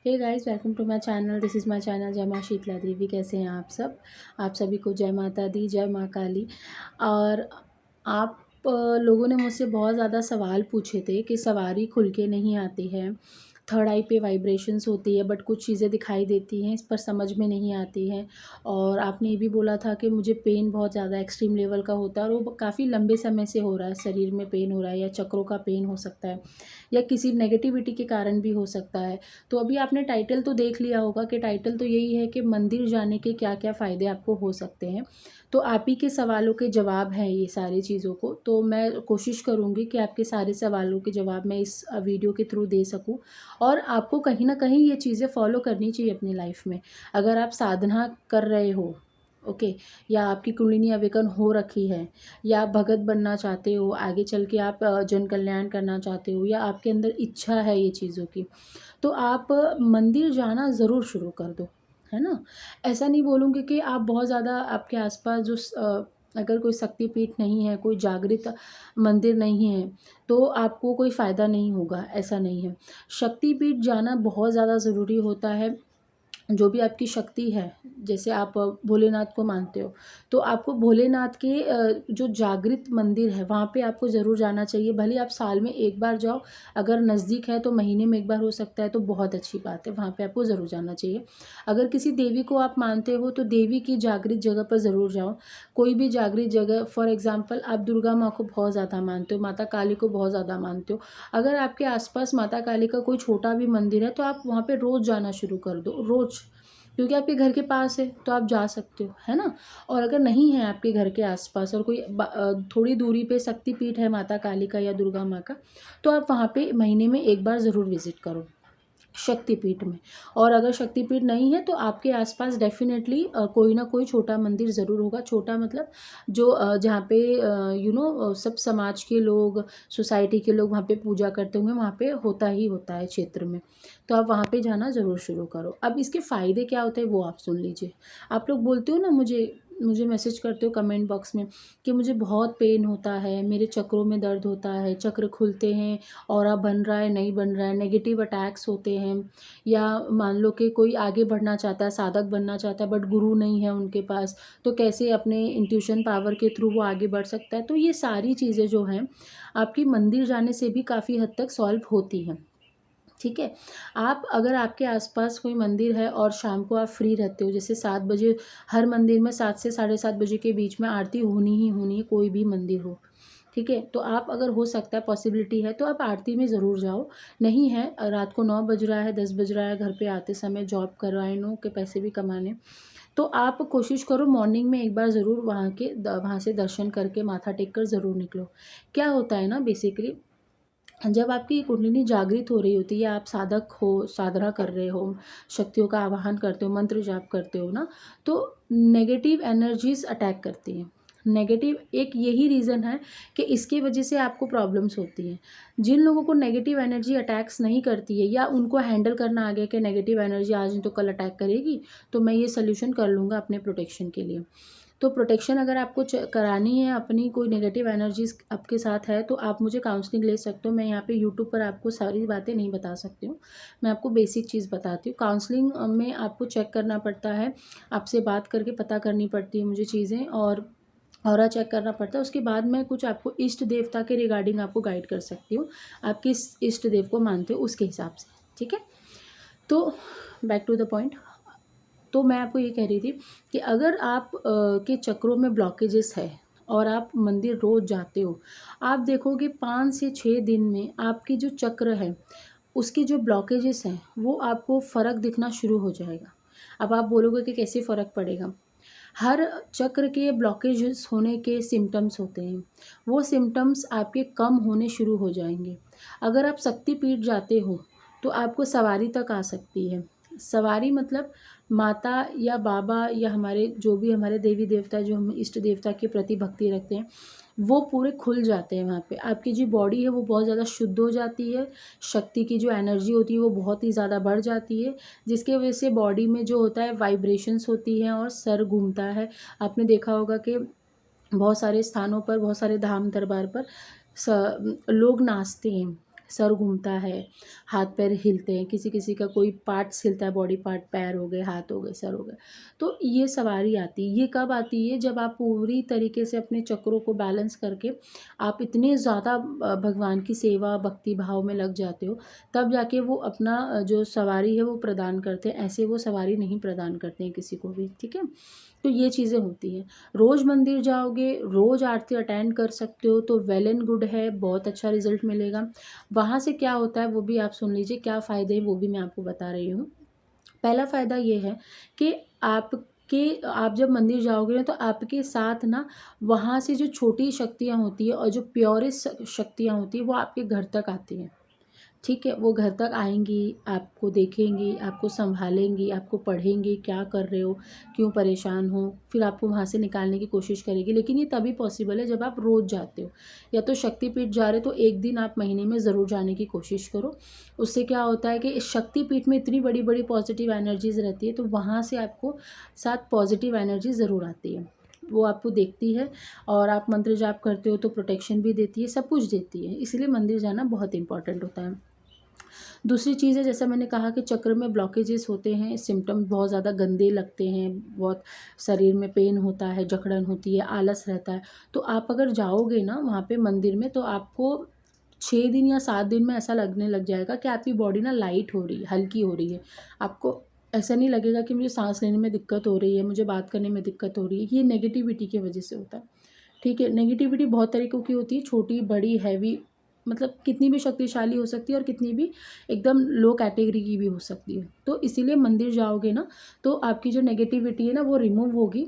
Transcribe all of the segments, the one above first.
Hey guys, welcome to my channel. This is my channel Jai Maa Sheetla देवी। कैसे हैं आप सब? आप सभी को जय माता दी, जय माँ काली। और आप लोगों ने मुझसे बहुत ज़्यादा सवाल पूछे थे कि सवारी खुल के नहीं आती है, थर्ड आई पे वाइब्रेशंस होती है, बट कुछ चीज़ें दिखाई देती हैं, इस पर समझ में नहीं आती हैं। और आपने ये भी बोला था कि मुझे पेन बहुत ज़्यादा एक्सट्रीम लेवल का होता है और वो काफ़ी लंबे समय से हो रहा है, शरीर में पेन हो रहा है या चक्रों का पेन हो सकता है या किसी नेगेटिविटी के कारण भी हो सकता है। तो अभी आपने टाइटल तो देख लिया होगा कि टाइटल तो यही है कि मंदिर जाने के क्या क्या फ़ायदे आपको हो सकते हैं। तो आप ही के सवालों के जवाब हैं ये सारी चीज़ों को, तो मैं कोशिश करूँगी कि आपके सारे सवालों के जवाब मैं इस वीडियो के थ्रू दे सकूँ। और आपको कहीं ना कहीं ये चीज़ें फॉलो करनी चाहिए अपनी लाइफ में। अगर आप साधना कर रहे हो, ओके, या आपकी कुंडलिनी अवेकन हो रखी है, या आप भगत बनना चाहते हो, आगे चल के आप जन कल्याण करना चाहते हो, या आपके अंदर इच्छा है ये चीज़ों की, तो आप मंदिर जाना ज़रूर शुरू कर दो, है ना? ऐसा नहीं बोलूँगी कि आप बहुत ज़्यादा आपके आसपास अगर कोई शक्तिपीठ नहीं है, कोई जागृत मंदिर नहीं है, तो आपको कोई फ़ायदा नहीं होगा, ऐसा नहीं है। शक्तिपीठ जाना बहुत ज़्यादा ज़रूरी होता है। जो भी आपकी शक्ति है, जैसे आप भोलेनाथ को मानते हो, तो आपको भोलेनाथ के जो जागृत मंदिर है वहाँ पे आपको ज़रूर जाना चाहिए। भले आप साल में एक बार जाओ, अगर नज़दीक है तो महीने में एक बार हो सकता है, तो बहुत अच्छी बात है, वहाँ पे आपको ज़रूर जाना चाहिए। अगर किसी देवी को आप मानते हो तो देवी की जागृत जगह पर ज़रूर जाओ। कोई भी जागृत जगह, फॉर एग्ज़ाम्पल आप दुर्गा माँ को बहुत ज़्यादा मानते हो, माता काली को बहुत ज़्यादा मानते हो, अगर आपके आसपास माता काली का कोई छोटा भी मंदिर है तो आप वहाँ पे रोज़ जाना शुरू कर दो, रोज़। क्योंकि आपके घर के पास है तो आप जा सकते हो, है ना? और अगर नहीं है आपके घर के आसपास और कोई थोड़ी दूरी पे शक्तिपीठ है माता काली का या दुर्गा माँ का, तो आप वहाँ पे महीने में एक बार ज़रूर विज़िट करो शक्तिपीठ में। और अगर शक्तिपीठ नहीं है तो आपके आसपास डेफ़िनेटली कोई ना कोई छोटा मंदिर ज़रूर होगा। छोटा मतलब जो जहाँ पे सब समाज के लोग, सोसाइटी के लोग वहाँ पे पूजा करते होंगे, वहाँ पे होता ही होता है क्षेत्र में। तो आप वहाँ पे जाना ज़रूर शुरू करो। अब इसके फ़ायदे क्या होते हैं वो आप सुन लीजिए। आप लोग बोलते हो ना, मुझे मैसेज करते हो कमेंट बॉक्स में कि मुझे बहुत पेन होता है, मेरे चक्रों में दर्द होता है, चक्र खुलते हैं, ऑरा बन रहा है, नहीं बन रहा है, नेगेटिव अटैक्स होते हैं, या मान लो कि कोई आगे बढ़ना चाहता है, साधक बनना चाहता है, बट गुरु नहीं है उनके पास, तो कैसे अपने इंट्यूशन पावर के थ्रू वो आगे बढ़ सकता है। तो ये सारी चीज़ें जो हैं आपकी मंदिर जाने से भी काफ़ी हद तक सॉल्व होती हैं। ठीक है? आप अगर आपके आसपास कोई मंदिर है और शाम को आप फ्री रहते हो, जैसे 7 बजे, हर मंदिर में 7 से साढ़े 7 बजे के बीच में आरती होनी ही होनी है, कोई भी मंदिर हो। ठीक है? तो आप, अगर हो सकता है, पॉसिबिलिटी है, तो आप आरती में ज़रूर जाओ। नहीं है, रात को 9 बज रहा है, 10 बज रहा है, घर पे आते समय, जॉब कर रहे हो के पैसे भी कमाने, तो आप कोशिश करो मॉर्निंग में एक बार ज़रूर वहाँ से दर्शन करके माथा टेक कर ज़रूर निकलो। क्या होता है ना, बेसिकली जब आपकी कुंडलिनी जागृत हो रही होती है, आप साधक हो, साधना कर रहे हो, शक्तियों का आवाहन करते हो, मंत्र जाप करते हो ना, तो नेगेटिव एनर्जीज़ अटैक करती हैं। नेगेटिव एक यही रीज़न है कि इसकी वजह से आपको प्रॉब्लम्स होती हैं। जिन लोगों को नेगेटिव एनर्जी अटैक्स नहीं करती है, या उनको हैंडल करना आ गया कि नेगेटिव एनर्जी आज नहीं तो कल अटैक करेगी, तो मैं ये सॉल्यूशन कर लूँगा अपने प्रोटेक्शन के लिए। तो प्रोटेक्शन अगर आपको करानी है, अपनी कोई नेगेटिव एनर्जीज आपके साथ है, तो आप मुझे काउंसलिंग ले सकते हो। मैं यहाँ पे यूट्यूब पर आपको सारी बातें नहीं बता सकती हूँ, मैं आपको बेसिक चीज़ बताती हूँ। काउंसलिंग में आपको चेक करना पड़ता है, आपसे बात करके पता करनी पड़ती है मुझे चीज़ें, और ऑरा चेक करना पड़ता है। उसके बाद मैं कुछ आपको इष्ट देवता के रिगार्डिंग आपको गाइड कर सकती हूँ, आप किस इष्ट देव को मानते हो उसके हिसाब से। ठीक है? तो बैक टू द पॉइंट। तो मैं आपको ये कह रही थी कि अगर आप के चक्रों में ब्लॉकेजेस है और आप मंदिर रोज़ जाते हो, आप देखोगे 5 से 6 दिन में आपकी जो चक्र है, उसके जो ब्लॉकेजेस हैं, वो आपको फ़र्क दिखना शुरू हो जाएगा। अब आप बोलोगे कि कैसे फ़र्क पड़ेगा? हर चक्र के ब्लॉकेजेस होने के सिम्पटम्स होते हैं, वो सिम्पटम्स आपके कम होने शुरू हो जाएंगे। अगर आप शक्तिपीठ जाते हो तो आपको सवारी तक आ सकती है। सवारी मतलब माता या बाबा या हमारे जो भी हमारे देवी देवता, जो हम इष्ट देवता के प्रति भक्ति रखते हैं, वो पूरे खुल जाते हैं वहाँ पे। आपकी जो बॉडी है वो बहुत ज़्यादा शुद्ध हो जाती है, शक्ति की जो एनर्जी होती है वो बहुत ही ज़्यादा बढ़ जाती है, जिसकी वजह से बॉडी में जो होता है वाइब्रेशंस होती हैं और सर घूमता है। आपने देखा होगा कि बहुत सारे स्थानों पर, बहुत सारे धाम दरबार पर लोग नाचते हैं, सर घूमता है, हाथ पैर हिलते हैं, किसी किसी का कोई पार्ट्स हिलता है, बॉडी पार्ट, पैर हो गए, हाथ हो गए, सर हो गए। तो ये सवारी आती है। ये कब आती है? जब आप पूरी तरीके से अपने चक्रों को बैलेंस करके आप इतने ज़्यादा भगवान की सेवा भक्ति भाव में लग जाते हो, तब जाके वो अपना जो सवारी है वो प्रदान करते हैं। ऐसे वो सवारी नहीं प्रदान करते हैं किसी को भी, ठीक है। तो ये चीज़ें होती हैं। रोज़ मंदिर जाओगे, रोज़ आरती अटेंड कर सकते हो तो वेल एंड गुड है, बहुत अच्छा रिजल्ट मिलेगा। वहाँ से क्या होता है वो भी आप सुन लीजिए, क्या फ़ायदे हैं वो भी मैं आपको बता रही हूँ। पहला फ़ायदा ये है कि आप जब मंदिर जाओगे ना तो आपके साथ ना वहाँ से जो छोटी शक्तियाँ होती हैं और जो प्योरेस्ट शक्तियाँ होती हैं वो आपके घर तक आती हैं। ठीक है, वो घर तक आएँगी, आपको देखेंगी, आपको सँभालेंगी, आपको पढ़ेंगी, क्या कर रहे हो, क्यों परेशान हो, फिर आपको वहाँ से निकालने की कोशिश करेगी। लेकिन ये तभी पॉसिबल है जब आप रोज़ जाते हो। या तो शक्तिपीठ जा रहे हो तो एक दिन आप महीने में ज़रूर जाने की कोशिश करो। उससे क्या होता है कि इस शक्तिपीठ में इतनी बड़ी-बड़ी पॉज़िटिव एनर्जीज़ रहती है, तो वहाँ से आपको साथ पॉज़िटिव एनर्जी ज़रूर आती है। वो आपको देखती है और आप मंत्र जाप करते हो तो प्रोटेक्शन भी देती है, सब कुछ देती है। इसलिए मंदिर जाना बहुत इम्पोर्टेंट होता है। दूसरी चीज़ है, जैसा मैंने कहा कि चक्र में ब्लॉकेजेस होते हैं, सिम्पटम्स बहुत ज़्यादा गंदे लगते हैं, बहुत शरीर में पेन होता है, जकड़न होती है, आलस रहता है। तो आप अगर जाओगे ना वहाँ पे मंदिर में तो आपको 6 दिन या 7 दिन में ऐसा लगने लग जाएगा कि आपकी बॉडी ना लाइट हो रही है, हल्की हो रही है। आपको ऐसा नहीं लगेगा कि मुझे साँस लेने में दिक्कत हो रही है, मुझे बात करने में दिक्कत हो रही है। ये नेगेटिविटी की वजह से होता है। ठीक है, नेगेटिविटी बहुत तरीक़ों की होती है, छोटी, बड़ी, हैवी, मतलब कितनी भी शक्तिशाली हो सकती है और कितनी भी एकदम लो कैटेगरी की भी हो सकती है। तो इसीलिए मंदिर जाओगे ना तो आपकी जो नेगेटिविटी है ना वो रिमूव होगी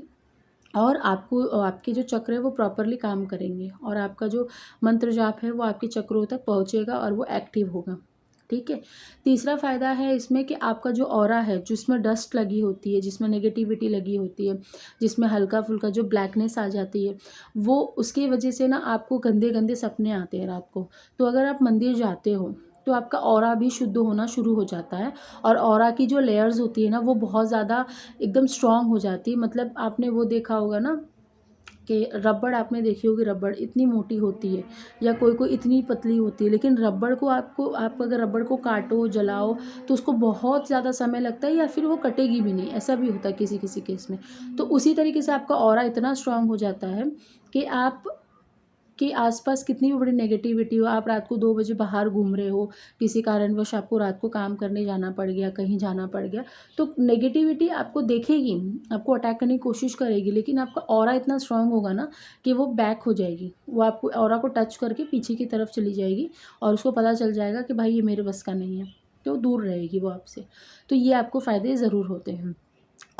और आपको आपके जो चक्र है वो प्रॉपरली काम करेंगे और आपका जो मंत्र जाप है वो आपके चक्रों तक पहुँचेगा और वो एक्टिव होगा। ठीक है। तीसरा फ़ायदा है इसमें कि आपका जो ऑरा है, जिसमें डस्ट लगी होती है, जिसमें नेगेटिविटी लगी होती है, जिसमें हल्का-फुल्का जो ब्लैकनेस आ जाती है, वो उसकी वजह से ना आपको गंदे-गंदे सपने आते हैं रात को। तो अगर आप मंदिर जाते हो, तो आपका ऑरा भी शुद्ध होना शुरू हो जाता है और ऑरा की जो लेयर्स होती है ना, वो बहुत ज़्यादा एकदम स्ट्रॉन्ग हो जाती है। मतलब आपने वो देखा होगा ना कि रबड़, आपने देखी होगी रबड़ इतनी मोटी होती है या कोई-कोई इतनी पतली होती है, लेकिन रबड़ को आप अगर रबड़ को काटो, जलाओ तो उसको बहुत ज़्यादा समय लगता है या फिर वो कटेगी भी नहीं, ऐसा भी होता है किसी-किसी केस में। तो उसी तरीके से आपका ऑरा इतना स्ट्रॉन्ग हो जाता है कि आप के आसपास कितनी भी बड़ी नेगेटिविटी हो, आप रात को 2 बजे बाहर घूम रहे हो, किसी कारणवश आपको रात को काम करने जाना पड़ गया, कहीं जाना पड़ गया, तो नेगेटिविटी आपको देखेगी, आपको अटैक करने की कोशिश करेगी, लेकिन आपका ऑरा इतना स्ट्रॉन्ग होगा ना कि वो बैक हो जाएगी। वो आपको ऑरा को टच करके पीछे की तरफ चली जाएगी और उसको पता चल जाएगा कि भाई ये मेरे बस का नहीं है, तो दूर रहेगी वो आपसे। तो ये आपको फ़ायदे ज़रूर होते हैं।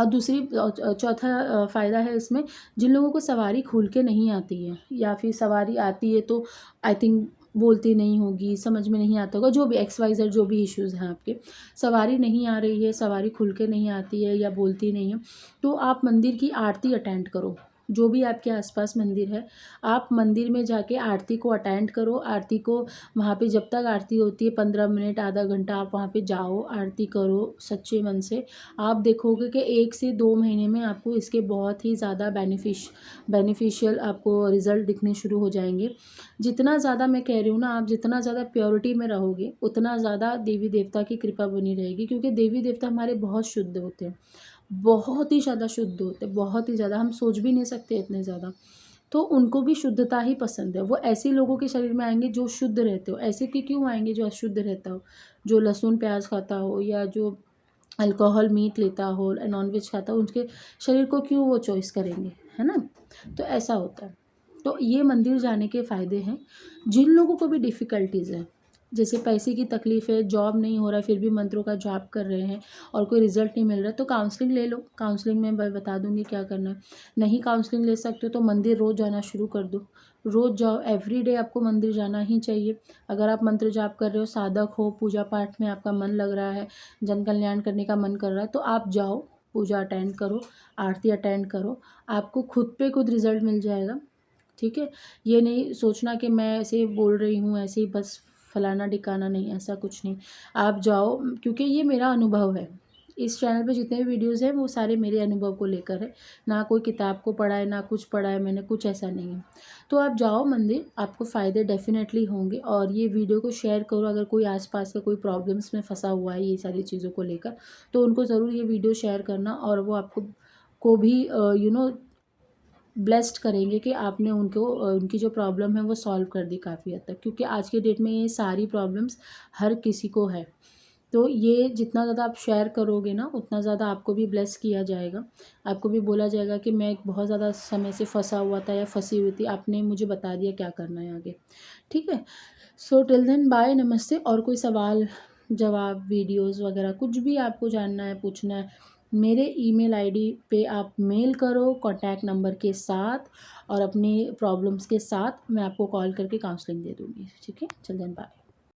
और चौथा फ़ायदा है इसमें, जिन लोगों को सवारी खुल के नहीं आती है या फिर सवारी आती है तो आई थिंक बोलती नहीं होगी, समझ में नहीं आता होगा, जो भी एक्स वाई ज़ेड जो भी इश्यूज़ हैं आपके, सवारी नहीं आ रही है, सवारी खुल के नहीं आती है या बोलती नहीं है, तो आप मंदिर की आरती अटेंड करो। जो भी आपके आसपास मंदिर है, आप मंदिर में जाके आरती को अटेंड करो। आरती को वहाँ पे जब तक आरती होती है 15 मिनट, आधा घंटा आप वहाँ पे जाओ, आरती करो सच्चे मन से। आप देखोगे कि 1 से 2 महीने में आपको इसके बहुत ही ज़्यादा बेनिफिशियल आपको रिज़ल्ट दिखने शुरू हो जाएँगे। जितना ज़्यादा मैं कह रही हूँ ना, आप जितना ज़्यादा प्योरिटी में रहोगे, उतना ज़्यादा देवी-देवता की कृपा बनी रहेगी, क्योंकि देवी-देवता हमारे बहुत शुद्ध होते हैं। बहुत ही ज़्यादा शुद्ध होते हैं, बहुत ही ज़्यादा, हम सोच भी नहीं सकते इतने ज़्यादा। तो उनको भी शुद्धता ही पसंद है। वो ऐसे लोगों के शरीर में आएँगे जो शुद्ध रहते हो, ऐसे के क्यों आएँगे जो अशुद्ध रहता हो, जो लहसुन प्याज़ खाता हो या जो अल्कोहल मीट लेता हो, नॉन-वेज खाता हो, उनके शरीर को क्यों वो चॉइस करेंगे, है ना? तो ऐसा होता है। तो ये मंदिर जाने के फ़ायदे हैं। जिन लोगों को भी डिफ़िकल्टीज़ है, जैसे पैसे की तकलीफ़ है, जॉब नहीं हो रहा है, फिर भी मंत्रों का जाप कर रहे हैं और कोई रिज़ल्ट नहीं मिल रहा है, तो काउंसलिंग ले लो। काउंसलिंग में मैं बता दूँगी क्या करना है। नहीं काउंसलिंग ले सकते हो तो मंदिर रोज़ जाना शुरू कर दो। रोज़ जाओ, एवरीडे आपको मंदिर जाना ही चाहिए। अगर आप मंत्र जाप कर रहे हो, साधक हो, पूजा पाठ में आपका मन लग रहा है, जन कल्याण करने का मन कर रहा है, तो आप जाओ, पूजा अटेंड करो, आरती अटेंड करो, आपको खुद पे खुद रिज़ल्ट मिल जाएगा। ठीक है? ये नहीं सोचना कि मैं ऐसे बोल रही हूँ, ऐसे ही बस फलाना-ढिकाना नहीं, ऐसा कुछ नहीं। आप जाओ, क्योंकि ये मेरा अनुभव है। इस चैनल पे जितने भी वीडियोज़ हैं वो सारे मेरे अनुभव को लेकर है, ना कोई किताब को पढ़ा है, ना कुछ पढ़ा है मैंने, कुछ ऐसा नहीं है। तो आप जाओ मंदिर, आपको फ़ायदे डेफ़िनेटली होंगे। और ये वीडियो को शेयर करो, अगर कोई आस-पास का कोई प्रॉब्लम्स में फँसा हुआ है ये सारी चीज़ों को लेकर, तो उनको ज़रूर ये वीडियो शेयर करना, और वो आपको को भी ब्लेस्ड करेंगे कि आपने उनको उनकी जो प्रॉब्लम है वो सॉल्व कर दी काफ़ी हद तक, क्योंकि आज के डेट में ये सारी प्रॉब्लम्स हर किसी को है। तो ये जितना ज़्यादा आप शेयर करोगे ना, उतना ज़्यादा आपको भी ब्लेस किया जाएगा। आपको भी बोला जाएगा कि मैं एक बहुत ज़्यादा समय से फँसा हुआ था या फँसी हुई थी, आपने मुझे बता दिया क्या करना है आगे। ठीक है? सो टिल देन बाय, नमस्ते। और कोई सवाल जवाब, वीडियोज़ वगैरह कुछ भी आपको जानना है, पूछना है, मेरे ईमेल आईडी पे आप मेल करो कॉन्टैक्ट नंबर के साथ, और अपनी प्रॉब्लम्स के साथ मैं आपको कॉल करके काउंसलिंग दे दूँगी। ठीक है? Till then bye.